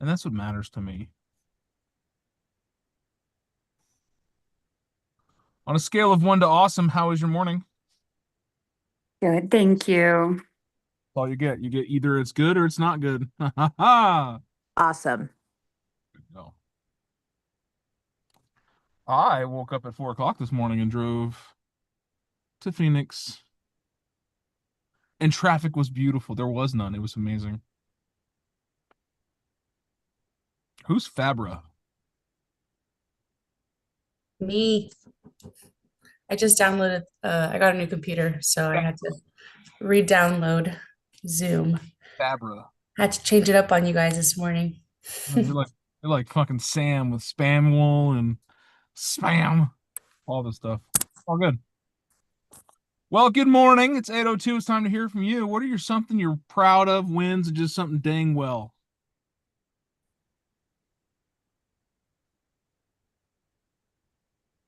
And that's what matters to me. On a scale of 1 to awesome, how is your morning? Good, thank you. That's all you get. You get either it's good or it's not good. Ha ha ha. Awesome. No. I woke up at 4 o'clock this morning and drove to Phoenix. And traffic was beautiful. There was none. It was amazing. Who's Fabra? Me. I just downloaded, I got a new computer, so I had to re-download Zoom. Fabra. Had to change it up on you guys this morning. You're like fucking Sam with Spamwell and spam, all this stuff. All good. Well, good morning. It's 8:02. It's time to hear from you. What are your something you're proud of, wins, and just something dang well?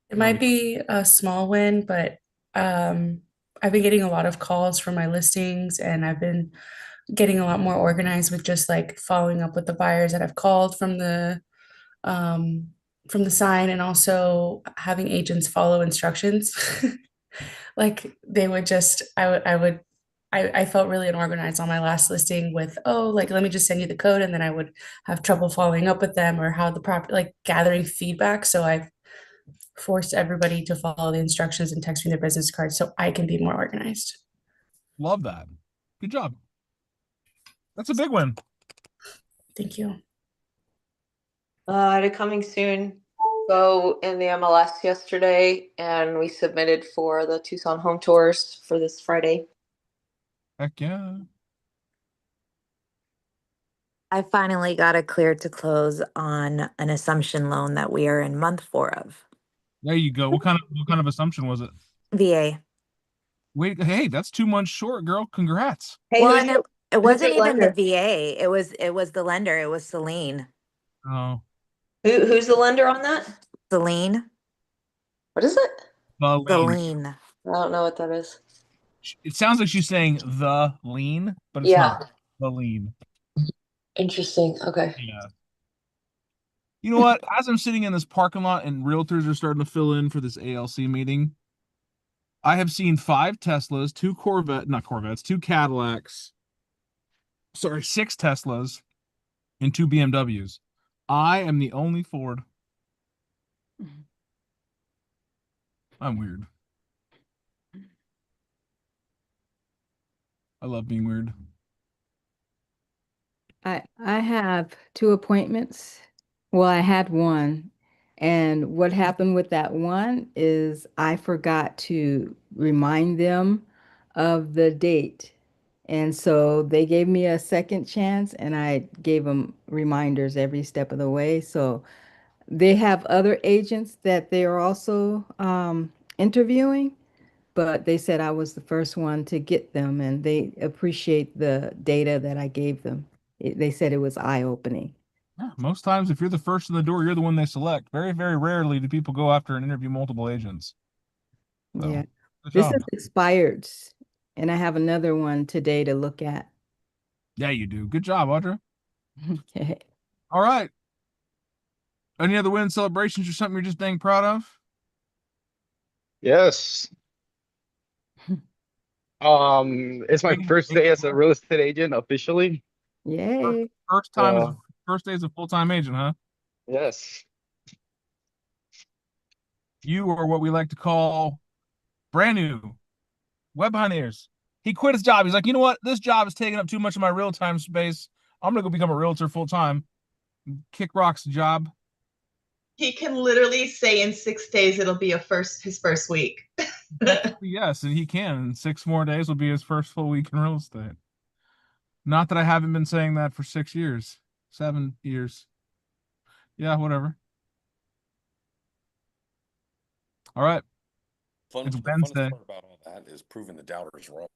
It might be a small win, but um, I've been getting a lot of calls for my listings, and I've been getting a lot more organized with just like following up with the buyers that I've called um, from the sign, and also having agents follow instructions. Like they would just, I felt really unorganized on my last listing with, oh, like let me just send you the code, and then I would have trouble following up with them or how the proper like gathering feedback. So I've forced everybody to follow the instructions and text me their business cards so I can be more organized. Love that. Good job. That's a big win. Thank you. To coming soon. Go in the MLS yesterday, and we submitted for the Tucson home tours for this Friday. Heck yeah. I finally got it cleared to close on an assumption loan that we are in month 4 of. There you go. What kind of assumption was it? VA. Wait, hey, that's 2 months short, girl. Congrats. Hey, Well, who's and your, it who's wasn't your even the lender? VA. It was the lender. It was Celine. Oh, Who's the lender on that? Celine. What is it? the lean. Celine. I don't know what that is. It sounds like she's saying the lean, but it's Yeah. not the lean. Interesting. Okay. Yeah. You know what? As I'm sitting in this parking lot and realtors are starting to fill in for this ALC meeting, I have seen 5 Teslas, not Corvettes, 2 Cadillacs, sorry, 6 Teslas, and 2 BMWs. I am the only Ford. I'm weird. I love being weird. I have 2 appointments. Well, I had one. And what happened with that one is I forgot to remind them of the date. And so they gave me a second chance and I gave them reminders every step of the way. So they have other agents that they are also interviewing, but they said I was the first one to get them and they appreciate the data that I gave them. They said it was eye-opening. Yeah, most times, if you're the first in the door, you're the one they select. Very, very rarely do people go after and interview multiple agents. So, Yeah. good This job. is expired and I have another one today to look at. Yeah, you do. Good job, Audra. Okay. All right. Any other win celebrations or something you're just dang proud of? Yes. It's my first day as a real estate agent officially. Yay. First time as Uh, first day as a full-time agent, huh? yes. You are what we like to call brand new web behind the ears. He quit his job. He's like, you know what? This job is taking up too much of my real time space. I'm gonna go become a realtor full time. Kick rocks job. He can literally say in 6 days it'll be his first week. Yes, and he can. In 6 more days will be his first full week in real estate. Not that I haven't been saying that for 6 years, 7 years. Yeah, whatever. All right. It's The funnest Wednesday. part about all that is proving the doubters wrong.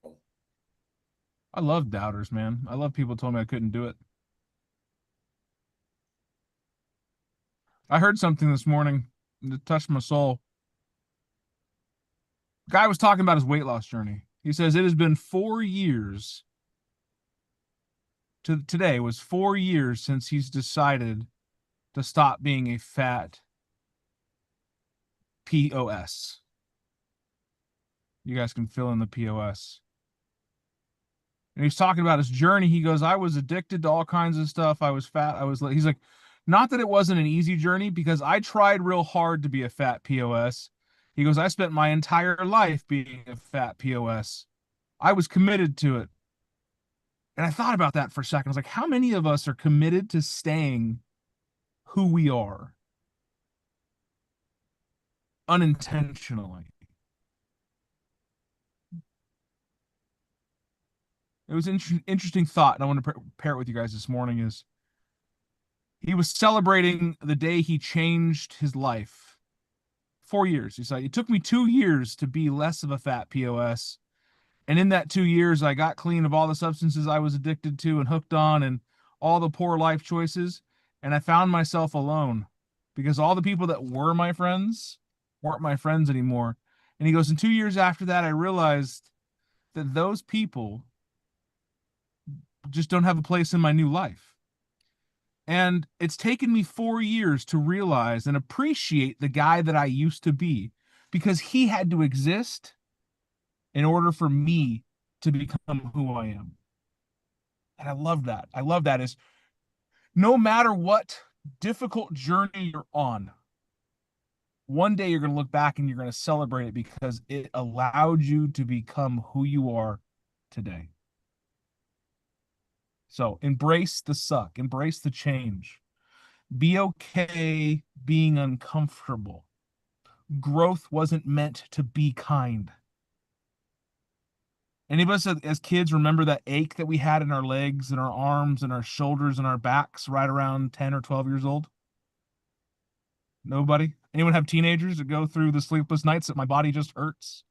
I love doubters, man. I love people told me I couldn't do it. I heard something this morning that touched my soul. Guy was talking about his weight loss journey. He says it has been 4 years to today was 4 years since he's decided to stop being a fat POS. You guys can fill in the POS. And he's talking about his journey. He goes, I was addicted to all kinds of stuff. I was fat. He's like, not that it wasn't an easy journey, because I tried real hard to be a fat POS. He goes, I spent my entire life being a fat POS. I was committed to it. And I thought about that for a second. I was like, how many of us are committed to staying who we are unintentionally? It was an interesting thought, and I want to pair it with you guys this morning. Is he was celebrating the day he changed his life. 4 years. He's like, it took me 2 years to be less of a fat POS. And in that 2 years, I got clean of all the substances I was addicted to and hooked on and all the poor life choices. And I found myself alone because all the people that were my friends weren't my friends anymore. And he goes, and 2 years after that, I realized that those people just don't have a place in my new life. And it's taken me 4 years to realize and appreciate the guy that I used to be, because he had to exist in order for me to become who I am. And I love that. I love that is no matter what difficult journey you're on, one day you're going to look back and you're going to celebrate it because it allowed you to become who you are today. So embrace the suck, embrace the change. Be okay being uncomfortable. Growth wasn't meant to be kind. Any of us as kids remember that ache that we had in our legs and our arms and our shoulders and our backs right around 10 or 12 years old? Nobody? Anyone have teenagers that go through the sleepless nights that my body just hurts?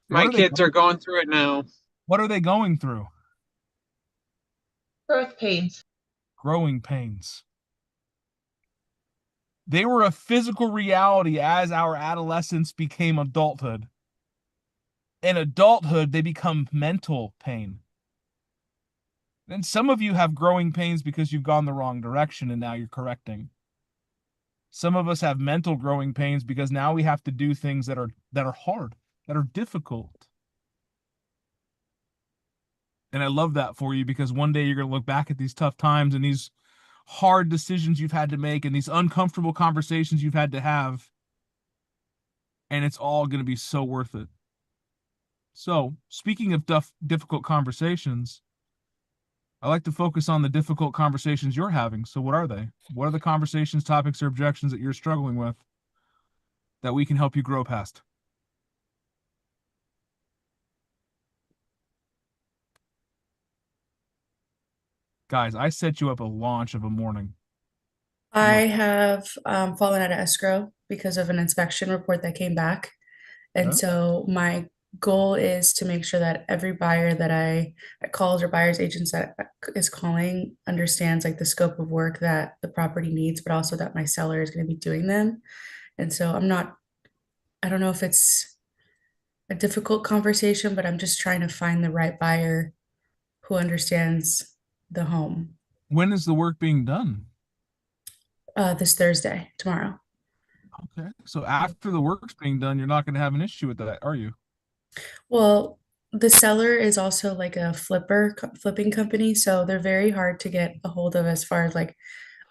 My kids are going through it now. What are they going through? Birth pains. Growing pains. They were a physical reality as our adolescence became adulthood. In adulthood, they become mental pain. And some of you have growing pains because you've gone the wrong direction and now you're correcting. Some of us have mental growing pains because now we have to do things that are hard, that are difficult. And I love that for you, because one day you're going to look back at these tough times and these hard decisions you've had to make and these uncomfortable conversations you've had to have, and it's all going to be so worth it. So, speaking of difficult conversations, I like to focus on the difficult conversations you're having. So what are they? What are the conversations, topics, or objections that you're struggling with that we can help you grow past? Guys, I set you up a launch of a morning. I have fallen out of escrow because of an inspection report that came back. And Yeah. so my goal is to make sure that every buyer that calls or buyer's agents that is calling understands like the scope of work that the property needs, but also that my seller is going to be doing them. And so I don't know if it's a difficult conversation, but I'm just trying to find the right buyer who understands the home. When is the work being done? This Thursday, tomorrow. Okay. So after the work's being done, you're not going to have an issue with that, are you? Well, the seller is also like a flipping company, so they're very hard to get a hold of as far as like,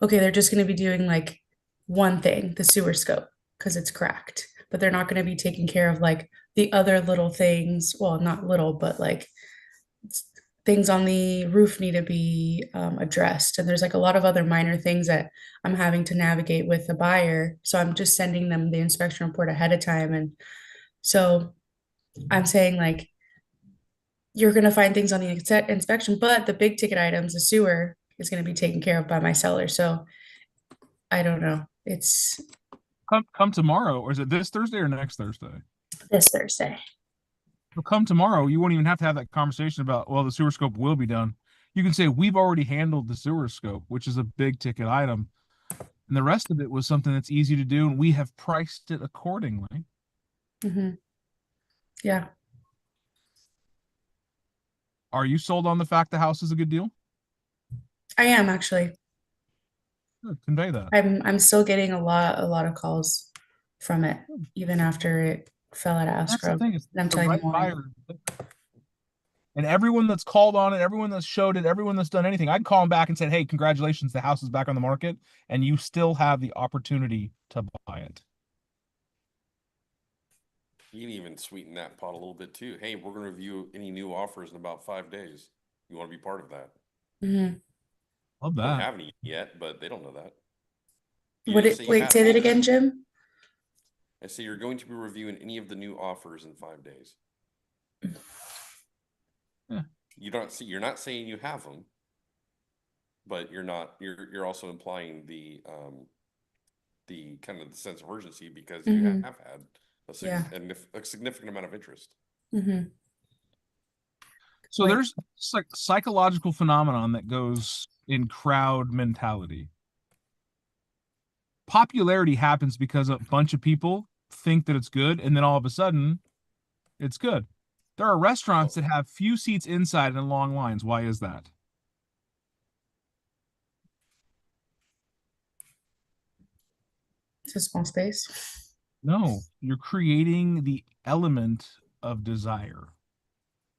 okay, they're just going to be doing like one thing, the sewer scope, because it's cracked, but they're not going to be taking care of like the other little things. Well, not little, but like things on the roof need to be addressed. And there's like a lot of other minor things that I'm having to navigate with the buyer. So I'm just sending them the inspection report ahead of time. And so I'm saying like, you're going to find things on the inspection, but the big ticket items, the sewer is going to be taken care of by my seller. So I don't know. It's Come tomorrow, or is it this Thursday or next Thursday? this Thursday. Well, come tomorrow. You won't even have to have that conversation about, well, the sewer scope will be done. You can say, we've already handled the sewer scope, which is a big ticket item. And the rest of it was something that's easy to do, and we have priced it accordingly. Mm-hmm. Yeah. Are you sold on the fact the house is a good deal? I am actually. Convey that. I'm still getting a lot of calls from it, even after it fell out of That's the escrow. thing. It's And I'm the telling you right more. buyer. And everyone that's called on it, everyone that's showed it, everyone that's done anything, I'd call them back and said, hey, congratulations, the house is back on the market, and you still have the opportunity to buy it. You can even sweeten that pot a little bit too. Hey, we're going to review any new offers in about 5 days. You want to be part of that? Mm-hmm. Love Don't that. have any yet, but they don't know that. Wait, say that again, Jim? I say you're going to be reviewing any of the new offers in 5 days. Yeah. You're not saying you have them, but you're also implying the kind of the sense of urgency because you Mhm. have had Yeah. a significant amount of interest. Mm-hmm. So Like- there's like psychological phenomenon that goes in crowd mentality. Popularity happens because a bunch of people think that it's good, and then all of a sudden, it's good. There are restaurants that have few seats inside and long lines. Why is that? It's a small space. No, you're creating the element of desire.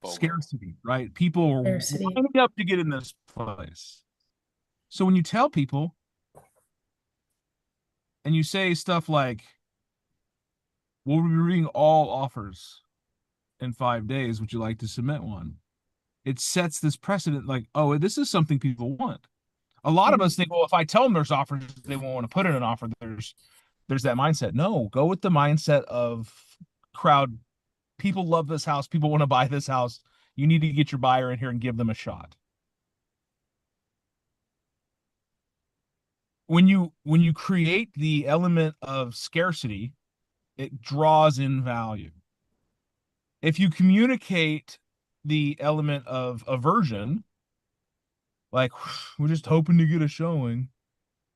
FOMO. Scarcity, right? People are Scarcity. lining up to get in this place. So when you tell people and you say stuff like, we'll be reading all offers in 5 days, would you like to submit one? It sets this precedent like, oh, this is something people want. A lot of us think, well, if I tell them there's offers, they won't want to put in an offer. There's that mindset. No, go with the mindset of crowd. People love this house. People want to buy this house. You need to get your buyer in here and give them a shot. When you create the element of scarcity, it draws in value. If you communicate the element of aversion, like we're just hoping to get a showing,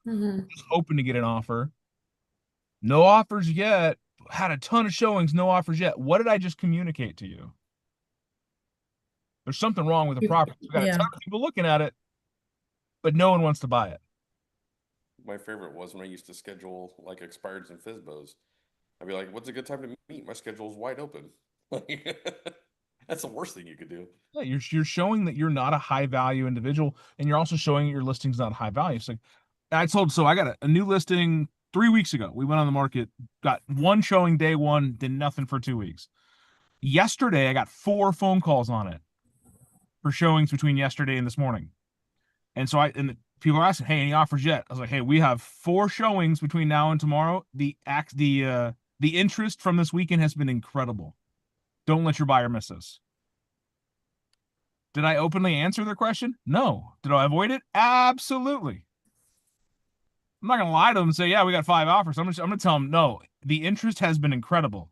Mm-hmm. just hoping to get an offer, no offers yet, had a ton of showings, no offers yet. What did I just communicate to you? There's something wrong with the property. We got a ton of people looking at it, but no one wants to buy it. My favorite was when I used to schedule like expireds and FSBOs. I'd be like, what's a good time to meet? My schedule's wide open. That's the worst thing you could do. Yeah, you're showing that you're not a high value individual, and you're also showing that your listing's not high value. So I got a new listing 3 weeks ago. We went on the market, got one showing day one, did nothing for 2 weeks. Yesterday, I got 4 phone calls on it for showings between yesterday and this morning. And so the people are asking, hey, any offers yet? I was like, hey, we have 4 showings between now and tomorrow. The interest from this weekend has been incredible. Don't let your buyer miss this. Did I openly answer their question? No. Did I avoid it? Absolutely. I'm not gonna lie to them and say, yeah, we got 5 offers. I'm gonna tell them, no, the interest has been incredible.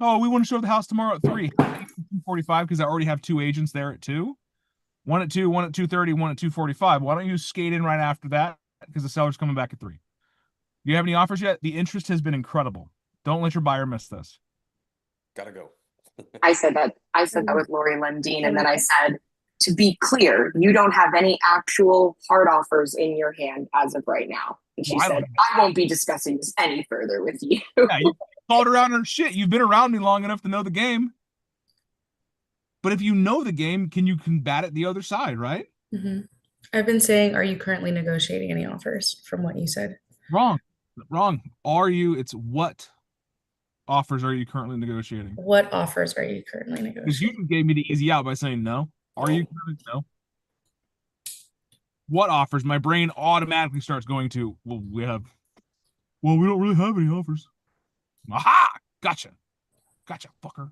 Oh, we want to show the house tomorrow at 3, 2:45, because I already have 2 agents there at 2. One at 2, one at 2:30, one at 2:45. Why don't you skate in right after that? Because the seller's coming back at 3. Do you have any offers yet? The interest has been incredible. Don't let your buyer miss this. Gotta go. I said that with Lori Lundeen, and then I said, to be clear, you don't have any actual hard offers in your hand as of right now. And she said, I won't be discussing this any further with you. Yeah, you called around her shit. You've been around me long enough to know the game. But if you know the game, can you combat it the other side, right? Mm-hmm. I've been saying, are you currently negotiating any offers from what you said? Wrong. Are you? It's what offers are you currently negotiating? What offers are you currently negotiating? Because you gave me the easy out by saying no. Are you currently? No. What offers? My brain automatically starts going to, we don't really have any offers. Aha! Gotcha, fucker.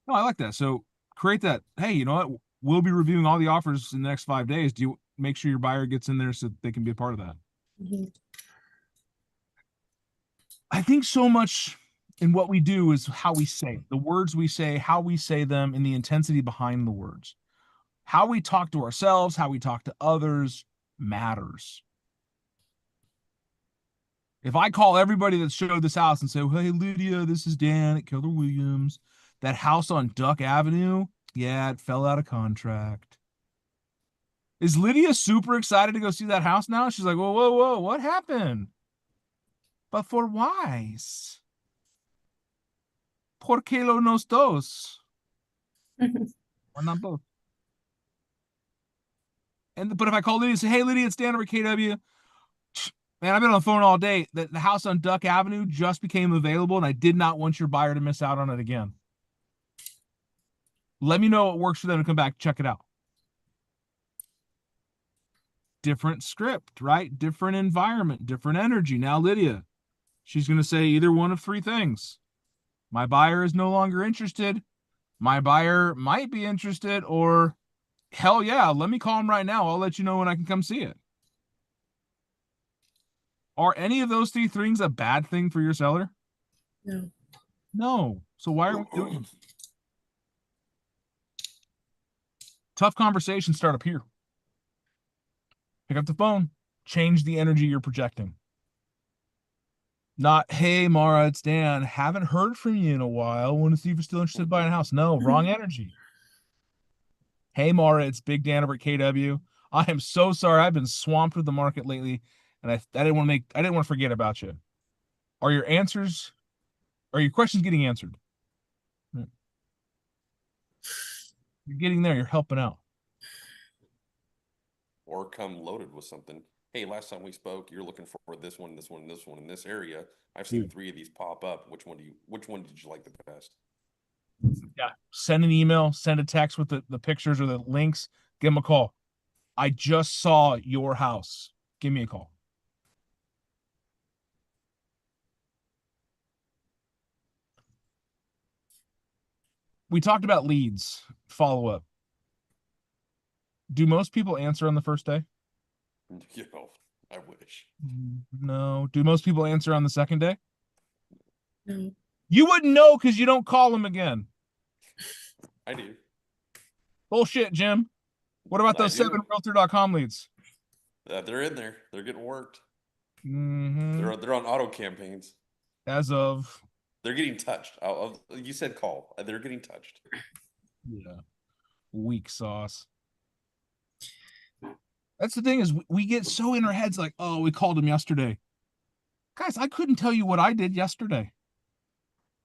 No, I like that. So create that. Hey, you know what? We'll be reviewing all the offers in the next 5 days. Do you make sure your buyer gets in there so they can be a part of that? Mm-hmm. I think so much in what we do is how we say it. The words we say, how we say them, and the intensity behind the words. How we talk to ourselves, how we talk to others matters. If I call everybody that showed this house and say, hey, Lydia, this is Dan at Keller Williams. That house on Duck Avenue, yeah, it fell out of contract. Is Lydia super excited to go see that house now? She's like, whoa, whoa, whoa, what happened? But for whys? ¿Por qué los dos? Why not both? But if I call Lydia and say, hey, Lydia, it's Dan over KW. Man, I've been on the phone all day. The house on Duck Avenue just became available, and I did not want your buyer to miss out on it again. Let me know what works for them to come back, check it out. Different script, right? Different environment, different energy. Now, Lydia, she's going to say either one of three things. My buyer is no longer interested. My buyer might be interested, or hell yeah, let me call him right now. I'll let you know when I can come see it. Are any of those three things a bad thing for your seller? No. No. So why are we doing it? Tough conversations start up here. Pick up the phone. Change the energy you're projecting. Not, hey, Mara, it's Dan. Haven't heard from you in a while. Want to see if you're still interested in buying a house. No, wrong energy. Hey, Mara, it's Big Dan over at KW. I am so sorry. I've been swamped with the market lately, and I didn't want to forget about you. Are your questions getting answered? You're getting there. You're helping out. Or come loaded with something. Hey, last time we spoke, you're looking for this one, this one, this one in this area. I've seen 3 of these pop up. Which one did you like the best? Yeah. Send an email, send a text with the pictures or the links. Give them a call. I just saw your house. Give me a call. We talked about leads, follow-up. Do most people answer on the first day? You know, I wish. No. Do most people answer on the second day? No. You wouldn't know because you don't call them again. I do. Bullshit, Jim. What about those 7 Realtor.com leads? They're in there. They're getting worked. Mm-hmm. They're on auto campaigns. As of? They're getting touched. You said call. They're getting touched. Yeah. Weak sauce. That's the thing is we get so in our heads like, oh, we called him yesterday. Guys, I couldn't tell you what I did yesterday.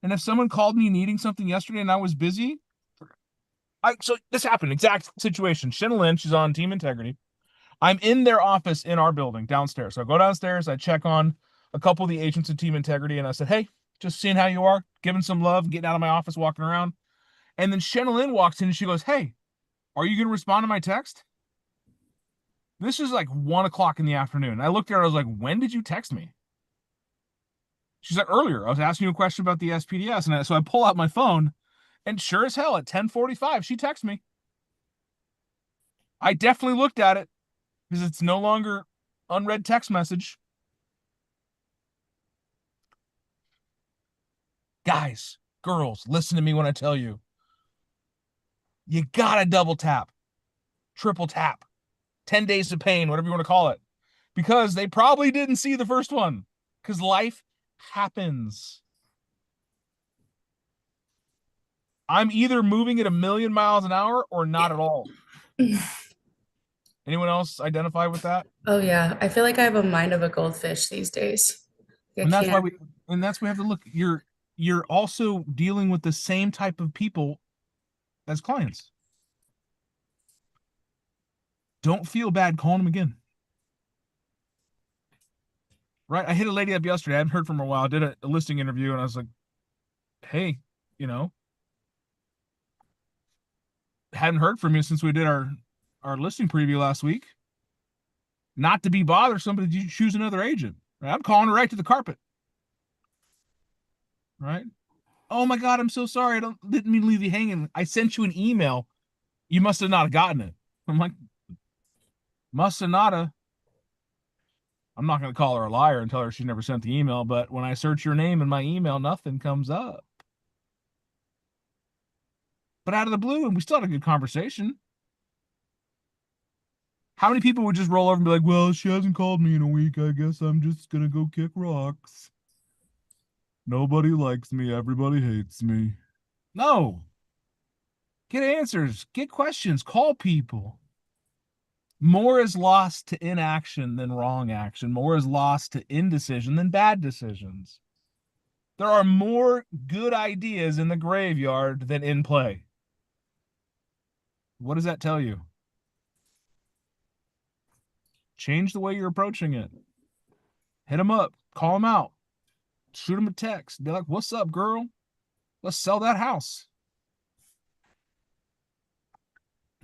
And if someone called me needing something yesterday and I was busy, so this happened, exact situation. Shanna Lynn, she's on Team Integrity. I'm in their office in our building downstairs. So I go downstairs, I check on a couple of the agents of Team Integrity, and I said, hey, just seeing how you are, giving some love, getting out of my office, walking around. And then Shanna Lynn walks in and she goes, hey, are you going to respond to my text? This is like 1 o'clock in the afternoon. I looked at her, I was like, when did you text me? She's like, earlier. I was asking you a question about the SPDS. And so I pull out my phone, and sure as hell, at 10:45, she texts me. I definitely looked at it because it's no longer unread text message. Guys, girls, listen to me when I tell you. You gotta double tap, triple tap, 10 days of pain, whatever you want to call it, because they probably didn't see the first one because life happens. I'm either moving at 1,000,000 miles an hour or not at all. Anyone else identify with that? Oh yeah, I feel like I have a mind of a goldfish these days. And that's why we have to look. You're also dealing with the same type of people as clients. Don't feel bad calling them again. Right? I hit a lady up yesterday. I haven't heard from her in a while. I did a listing interview, and I was like, hey, hadn't heard from you since we did our listing preview last week. Not to be bothersome, but did you choose another agent? Right? I'm calling her right to the carpet. Right? Oh my God, I'm so sorry. I didn't mean to leave you hanging. I sent you an email. You must have not gotten it. I'm like, must have not have. I'm not going to call her a liar and tell her she never sent the email, but when I search your name in my email, nothing comes up. But out of the blue, and we still had a good conversation. How many people would just roll over and be like, well, she hasn't called me in a week. I guess I'm just going to go kick rocks. Nobody likes me. Everybody hates me. No. Get answers. Get questions. Call people. More is lost to inaction than wrong action. More is lost to indecision than bad decisions. There are more good ideas in the graveyard than in play. What does that tell you? Change the way you're approaching it. Hit them up, call them out, shoot them a text. Be like, what's up, girl? Let's sell that house.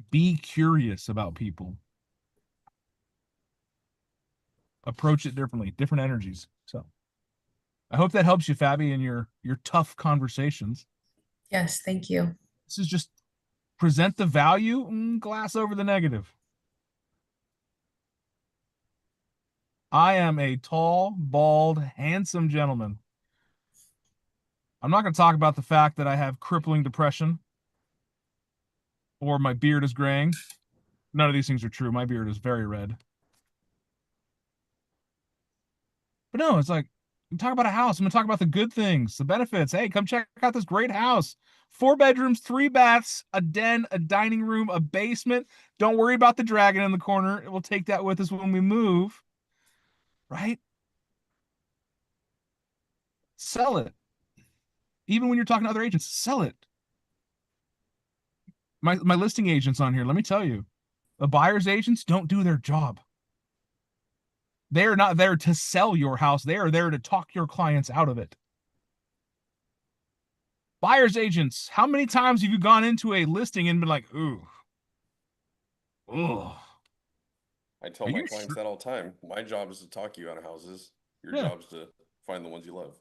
Be curious about people. Approach it differently, different energies. So I hope that helps you, Fabi, in your tough conversations. Yes, thank you. This is just present the value and glass over the negative. I am a tall, bald, handsome gentleman. I'm not going to talk about the fact that I have crippling depression or my beard is graying. None of these things are true. My beard is very red. But no, it's like, I'm talking about a house. I'm going to talk about the good things, the benefits. Hey, come check out this great house. 4 bedrooms, 3 baths, a den, a dining room, a basement. Don't worry about the dragon in the corner. We'll take that with us when we move. Right? Sell it. Even when you're talking to other agents, sell it. My listing agents on here, let me tell you, the buyer's agents don't do their job. They are not there to sell your house. They are there to talk your clients out of it. Buyer's agents, how many times have you gone into a listing and been like, ooh, ugh. I tell my clients that all the time. My job is to talk you out of houses. Your job is to find the ones you love.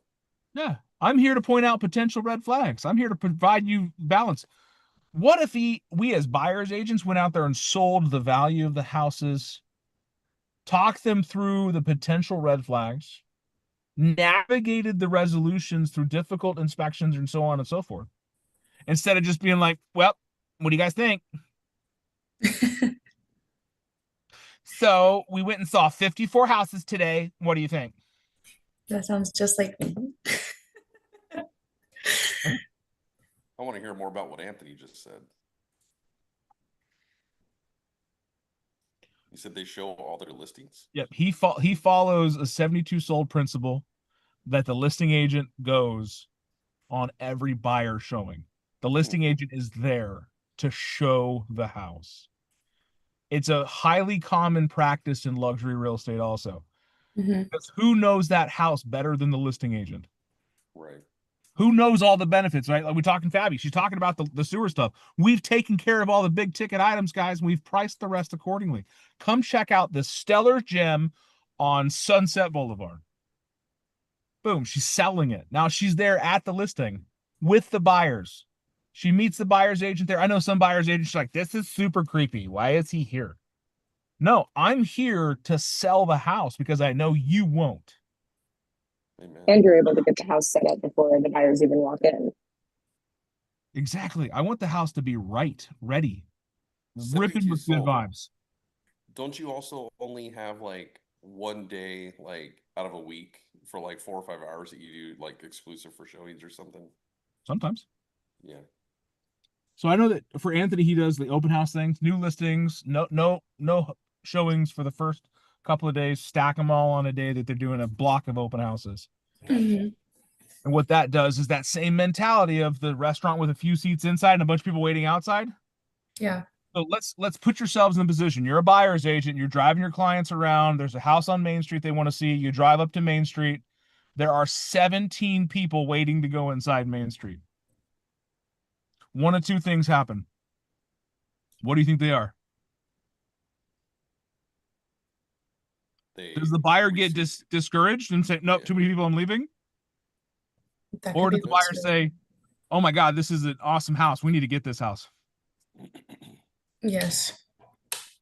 Yeah, I'm here to point out potential red flags. I'm here to provide you balance. What if we as buyer's agents went out there and sold the value of the houses, talked them through the potential red flags, navigated the resolutions through difficult inspections and so on and so forth, instead of just being like, well, what do you guys think? So we went and saw 54 houses today. What do you think? That sounds just like me. I want to hear more about what Anthony just said. You said they show all their listings? Yep. He follows a 72 sold principle that the listing agent goes on every buyer showing. The listing agent is there to show the house. It's a highly common practice in luxury real estate also. Because who knows that house better than the listing agent? Right. Who knows all the benefits, right? Like we're talking Fabi. She's talking about the sewer stuff. We've taken care of all the big ticket items, guys, and we've priced the rest accordingly. Come check out this stellar gem on Sunset Boulevard. Boom, she's selling it. Now she's there at the listing with the buyers. She meets the buyer's agent there. I know some buyer's agents are like, this is super creepy. Why is he here? No, I'm here to sell the house because I know you won't. Amen. And you're able to get the house set up before the buyers even walk in. Exactly. I want the house to be right, ready, 72 ripping with good sold. vibes. Don't you also only have like one day, like out of a week for like 4 or 5 hours that you do like exclusive for showings or something? Sometimes. Yeah. So I know that for Anthony, he does the open house things, new listings, no showings for the first couple of days, stack them all on a day that they're doing a block of open houses. And what that does is that same mentality of the restaurant with a few seats inside and a bunch of people waiting outside. Yeah. So let's put yourselves in the position. You're a buyer's agent. You're driving your clients around. There's a house on Main Street they want to see. You drive up to Main Street. There are 17 people waiting to go inside Main Street. One of two things happen. What do you think they are? Does the buyer get discouraged and say, nope, too many people, I'm leaving? Or does the buyer say, oh my God, this is an awesome house. We need to get this house. Yes.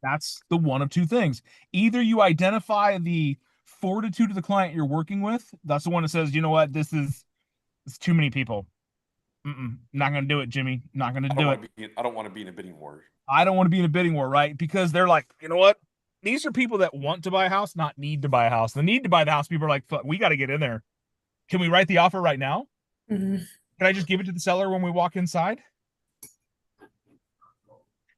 That's the one of two things. Either you identify the fortitude of the client you're working with. That's the one that says, you know what, it's too many people. Not going to do it, Jimmy. Not going to do it. I don't want to be in a bidding war. I don't want to be in a bidding war, right? Because they're like, you know what? These are people that want to buy a house, not need to buy a house. The need to buy the house, people are like, fuck, we got to get in there. Can we write the offer right now? Can I just give it to the seller when we walk inside?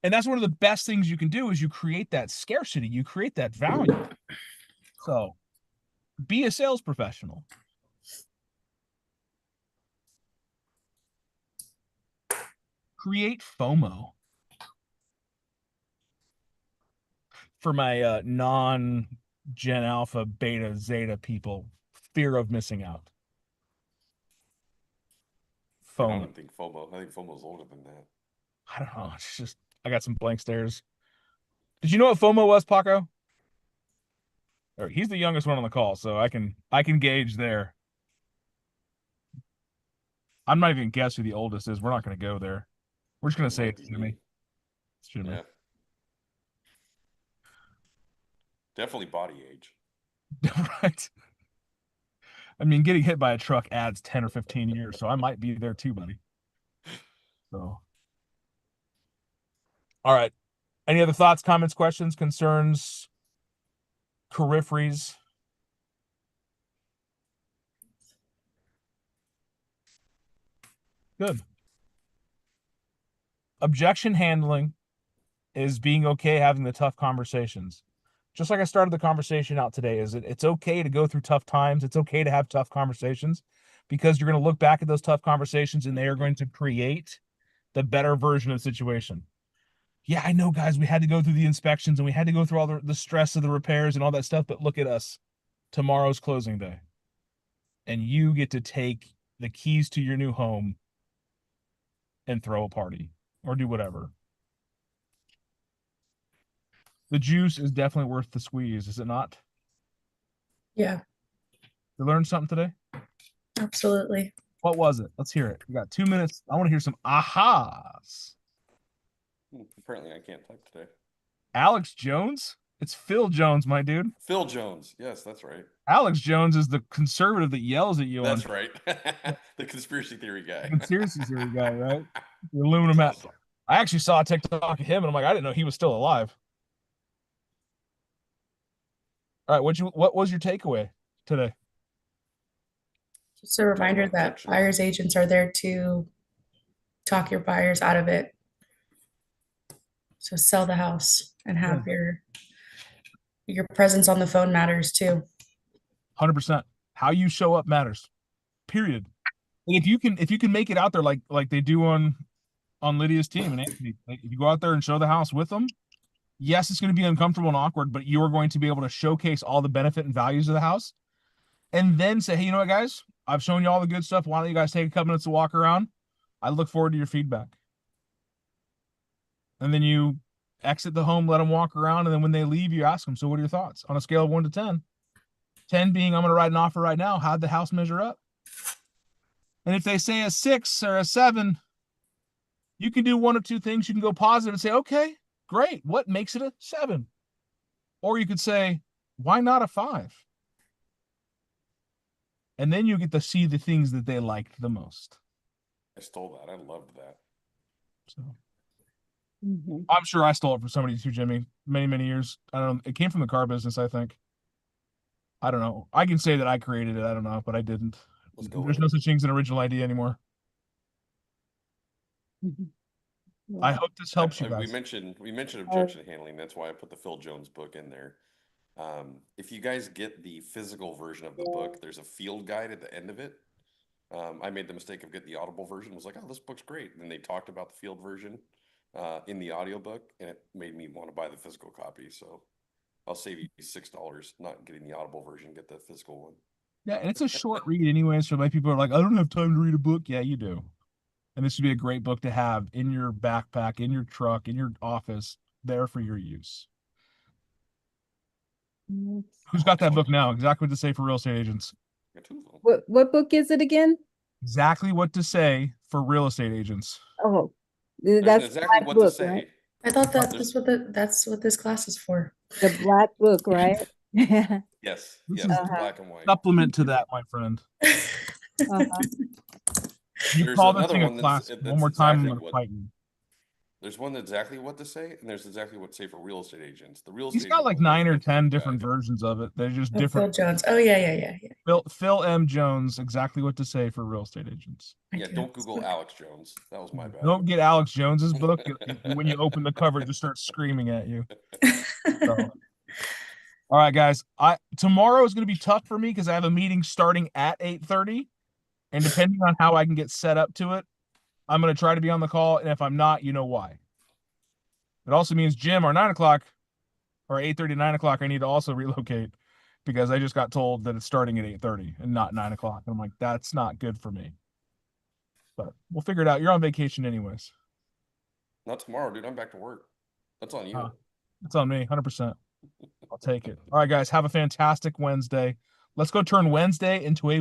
And that's one of the best things you can do is you create that scarcity, you create that value. So be a sales professional. Create FOMO. For my non-Gen Alpha, Beta, Zeta people, fear of missing out. I FOMO. don't think FOMO. I think FOMO's older than that. I don't know. It's just I got some blank stares. Did you know what FOMO was, Paco? Or he's the youngest one on the call, so I can gauge there. I'm not even gonna guess who the oldest is. We're not gonna go there. We're just gonna say it's Jimmy. It's Jimmy. Yeah. Definitely body age. Right. I mean, getting hit by a truck adds 10 or 15 years, so I might be there too, buddy. So, all right. Any other thoughts, comments, questions, concerns, peripheries? Good. Objection handling is being okay having the tough conversations. Just like I started the conversation out today, it's okay to go through tough times. It's okay to have tough conversations because you're going to look back at those tough conversations and they are going to create the better version of the situation. Yeah, I know, guys, we had to go through the inspections and we had to go through all the stress of the repairs and all that stuff, but look at us. Tomorrow's closing day. And you get to take the keys to your new home and throw a party or do whatever. The juice is definitely worth the squeeze, is it not? Yeah, You learned something today? absolutely. What was it? Let's hear it. We got 2 minutes. I want to hear some ahas. Apparently, I can't type today. Alex Jones? It's Phil Jones, my dude. Phil Jones. Yes, that's right. Alex Jones is the conservative that yells at you. That's right. The conspiracy theory guy. Conspiracy theory guy, right? The aluminum hat. I actually saw a TikTok of him, and I'm like, I didn't know he was still alive. All right, what was your takeaway today? Just a reminder that buyer's agents are there to talk your buyers out of it. So sell the house and have your presence on the phone matters too. 100%. How you show up matters. Period. And if you can make it out there like they do on Lydia's team and Anthony, like if you go out there and show the house with them, yes, it's going to be uncomfortable and awkward, but you are going to be able to showcase all the benefit and values of the house, and then say, hey, you know what, guys? I've shown you all the good stuff. Why don't you guys take a couple minutes to walk around? I look forward to your feedback. And then you exit the home, let them walk around, and then when they leave, you ask them, so what are your thoughts? On a scale of 1 to 10. 10 being, I'm going to write an offer right now. How'd the house measure up? And if they say a 6 or a 7, you can do one of two things. You can go positive and say, okay, great. What makes it a 7? Or you could say, why not a 5? And then you get to see the things that they liked the most. I stole that. I loved that. So I'm sure I stole it from somebody too, Jimmy. Many, many years. I don't know. It came from the car business, I think. I don't know. I can say that I created it. I don't know, but I didn't. There's no such thing as an original idea anymore. I hope this helps you guys. We mentioned objection handling. That's why I put the Phil Jones book in there. If you guys get the physical version of the book, there's a field guide at the end of it. I made the mistake of getting the Audible version. Was like, oh, this book's great. And then they talked about the field version in the audiobook, and it made me want to buy the physical copy. So I'll save you $6, not getting the Audible version, get the physical one. Yeah, and it's a short read anyway, so like people are like, I don't have time to read a book. Yeah, you do. And this would be a great book to have in your backpack, in your truck, in your office, there for your use. Who's got that book now? Exactly what to say for real estate agents. What book is it again? Exactly what to say for real estate agents. Oh, that's exactly what book, to say. right? I thought that's what this class is for. The black book, right? Yes, This yes, is black and white. Supplement to that, my friend. You There's call this another thing a one class that's one more time, I'm exactly going to what- fight you. There's one that's exactly what to say, and there's exactly what to say for real estate agents. The real He's estate got like agent 9 or one- 10 different versions of it. They're just Oh, Phil different. Jones. Oh yeah. Phil M. Jones, exactly what to say for real estate agents. I Yeah, do don't have this Google book. Alex Jones. That was my bad. Don't get Alex Jones's book. When you open the cover, it just starts screaming at you. So. All right, guys. Tomorrow is going to be tough for me because I have a meeting starting at 8:30, and depending on how I can get set up to it, I'm going to try to be on the call. And if I'm not, you know why. It also means Jim, our 9 o'clock or 8:30 to 9 o'clock, I need to also relocate because I just got told that it's starting at 8:30 and not 9 o'clock. I'm like, that's not good for me. But we'll figure it out. You're on vacation anyways. Not tomorrow, dude. I'm back to work. That's on you. It's on me, 100%. I'll take it. All right, guys. Have a fantastic Wednesday. Let's go turn Wednesday into a